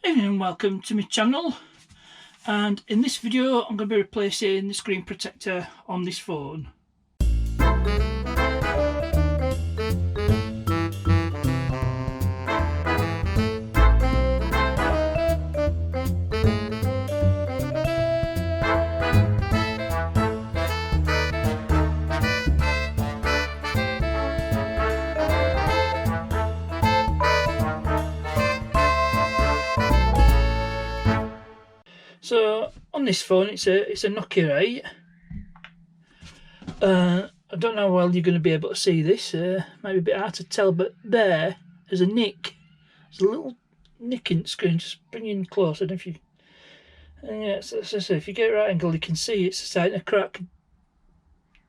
Evening and welcome to my channel, and in this video I'm going to be replacing the screen protector on this phone. So on this phone it's a Nokia 8. I don't know how well you're going to be able to see this, might be a bit hard to tell, but there's a nick. There's a little nick in the screen. Just bring in close, and if you so if you get it right angle you can see it's starting to crack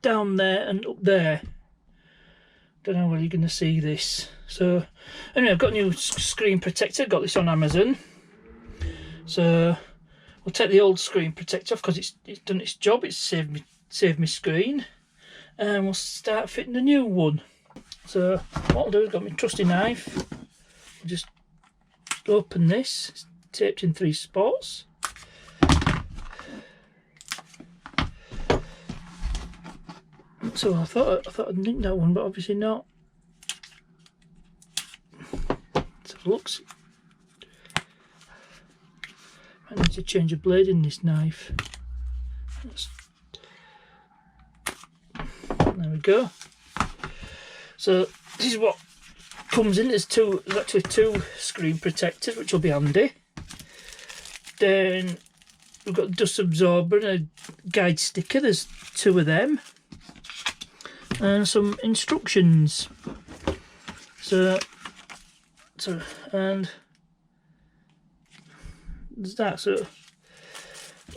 down there and up there. Don't know whether you're going to see this. So anyway, I've got a new screen protector, got this on Amazon. So we'll take the old screen protector off because it's done its job, it's saved me screen, and we'll start fitting the new one. So what I'll do is got my trusty knife. I'll just open this, it's taped in 3 spots. So I thought I'd nick that one, but obviously not. Let's have a look. I need to change a blade in this knife. There we go. So this is what comes in. There's actually two screen protectors, which will be handy. Then we've got a dust absorber and a guide sticker. There's 2 of them, and some instructions. And there's that. So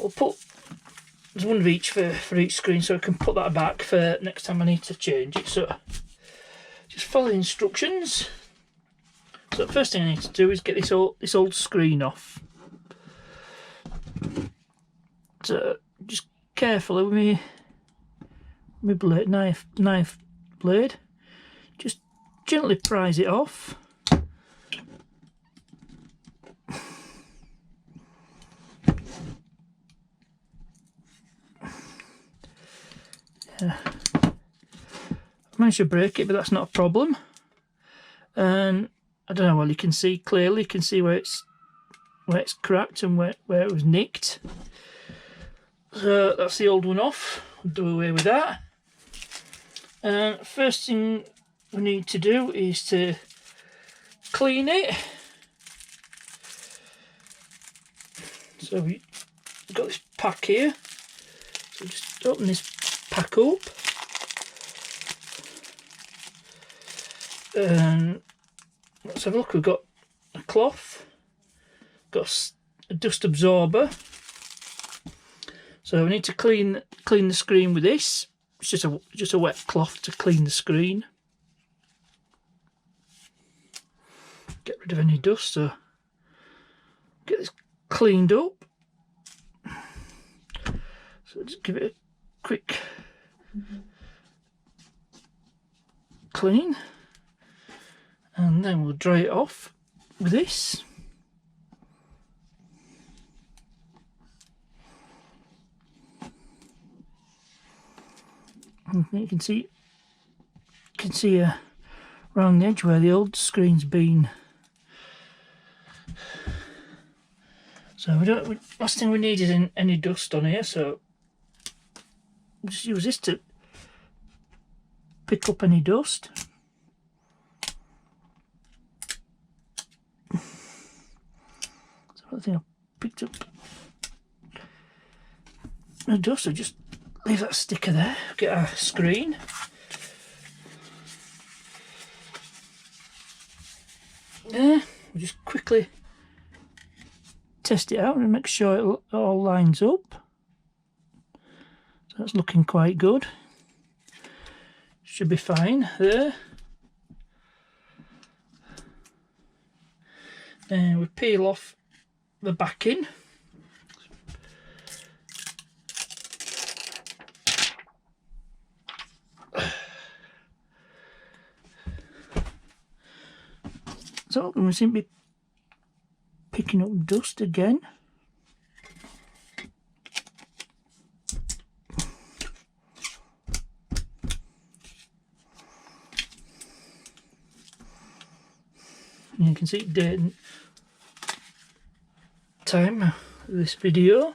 I'll put, there's one of each for each screen, so I can put that back for next time I need to change it. So just follow the instructions. So the first thing I need to do is get this old screen off. So just carefully with my blade, knife blade, just gently prise it off. I managed to break it, but that's not a problem. And I don't know, well, you can see clearly, you can see where it's cracked and where it was nicked. So that's the old one off. We'll do away with that. First thing we need to do is to clean it. So we've got this pack here. So just open this pack up, and let's have a look. We've got a cloth, got a dust absorber. So we need to clean the screen with this. It's just a wet cloth to clean the screen. Get rid of any dust. So get this cleaned up. So just give it a quick clean, and then we'll dry it off with this. And you can see around the edge where the old screen's been. So last thing we need is any dust on here, so we'll just use this to pick up any dust. So I think I picked up the dust, so just leave that sticker there, get our screen. We'll just quickly test it out and make sure it all lines up. So that's looking quite good. Should be fine there. Then we peel off the backing. So we seem to be picking up dust again. And you can see date and time of this video.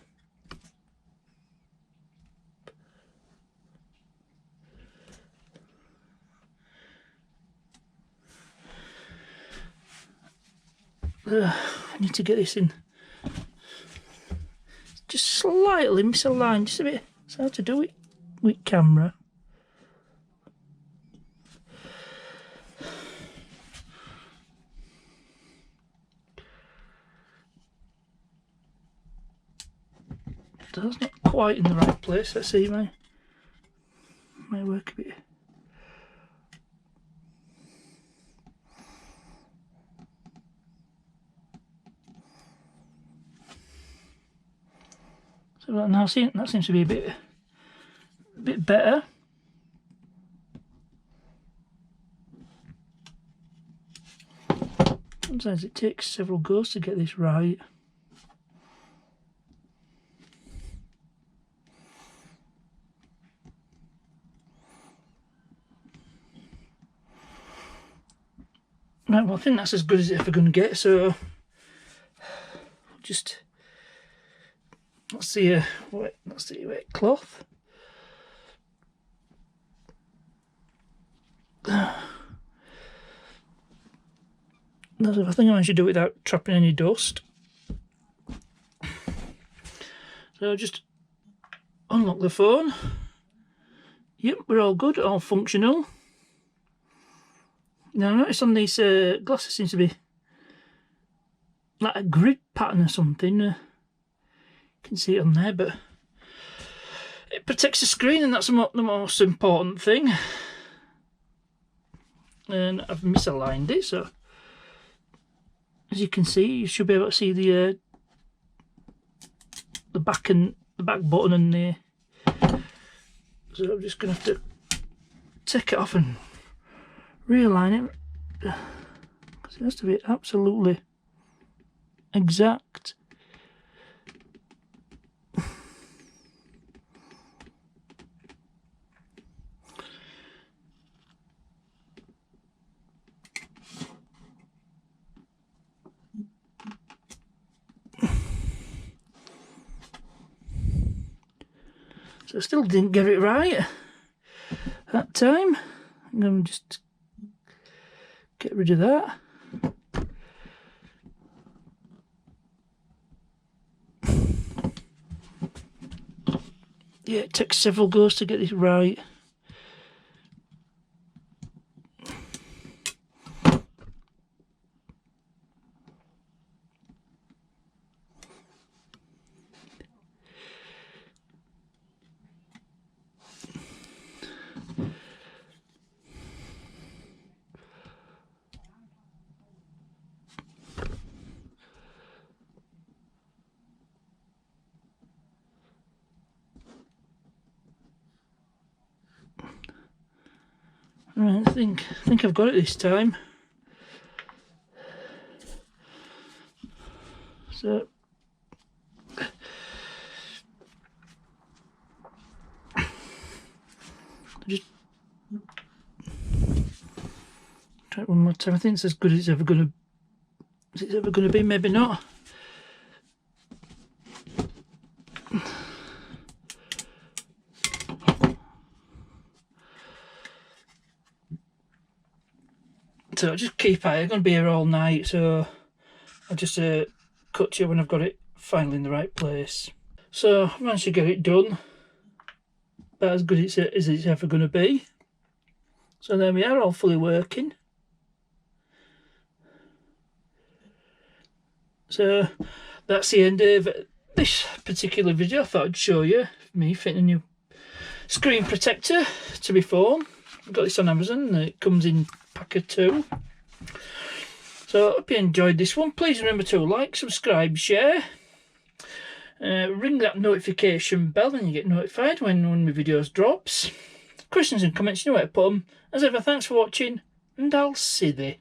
I need to get this in just slightly misaligned, just a bit. It's hard to do it with camera. That's not quite in the right place. Let's see, might work a bit. So now that seems to be a bit better. Sometimes it takes several goes to get this right. Right, well, I think that's as good as it's ever going to get, so just let's see a wet cloth. I think I managed to do it without trapping any dust. So just unlock the phone. Yep, we're all good, all functional. Now I noticed on these glasses seems to be like a grid pattern or something. You can see it on there, but it protects the screen, and that's the most important thing. And I've misaligned it, so as you can see, you should be able to see the back button and the. So I'm just gonna have to take it off and realign it, because it has to be absolutely exact. So I still didn't get it right that time. I'm going to just get rid of that. Yeah, it takes several goes to get this right. Right, I think I've got it this time. So just try it one more time. I think it's as good as it's ever gonna be, maybe not. So I'll just keep at it. I'm going to be here all night, so I'll just cut you when I've got it finally in the right place. So I managed to get it done, about as good as it's ever going to be. So there we are, all fully working. So that's the end of this particular video. I thought I'd show you me fitting a new screen protector to my phone. I got this on Amazon, and it comes in pack of 2. So I hope you enjoyed this one. Please remember to like, subscribe, share, ring that notification bell and you get notified when one of my videos drops. Questions and comments, you know where to put them. As ever, thanks for watching, and I'll see thee.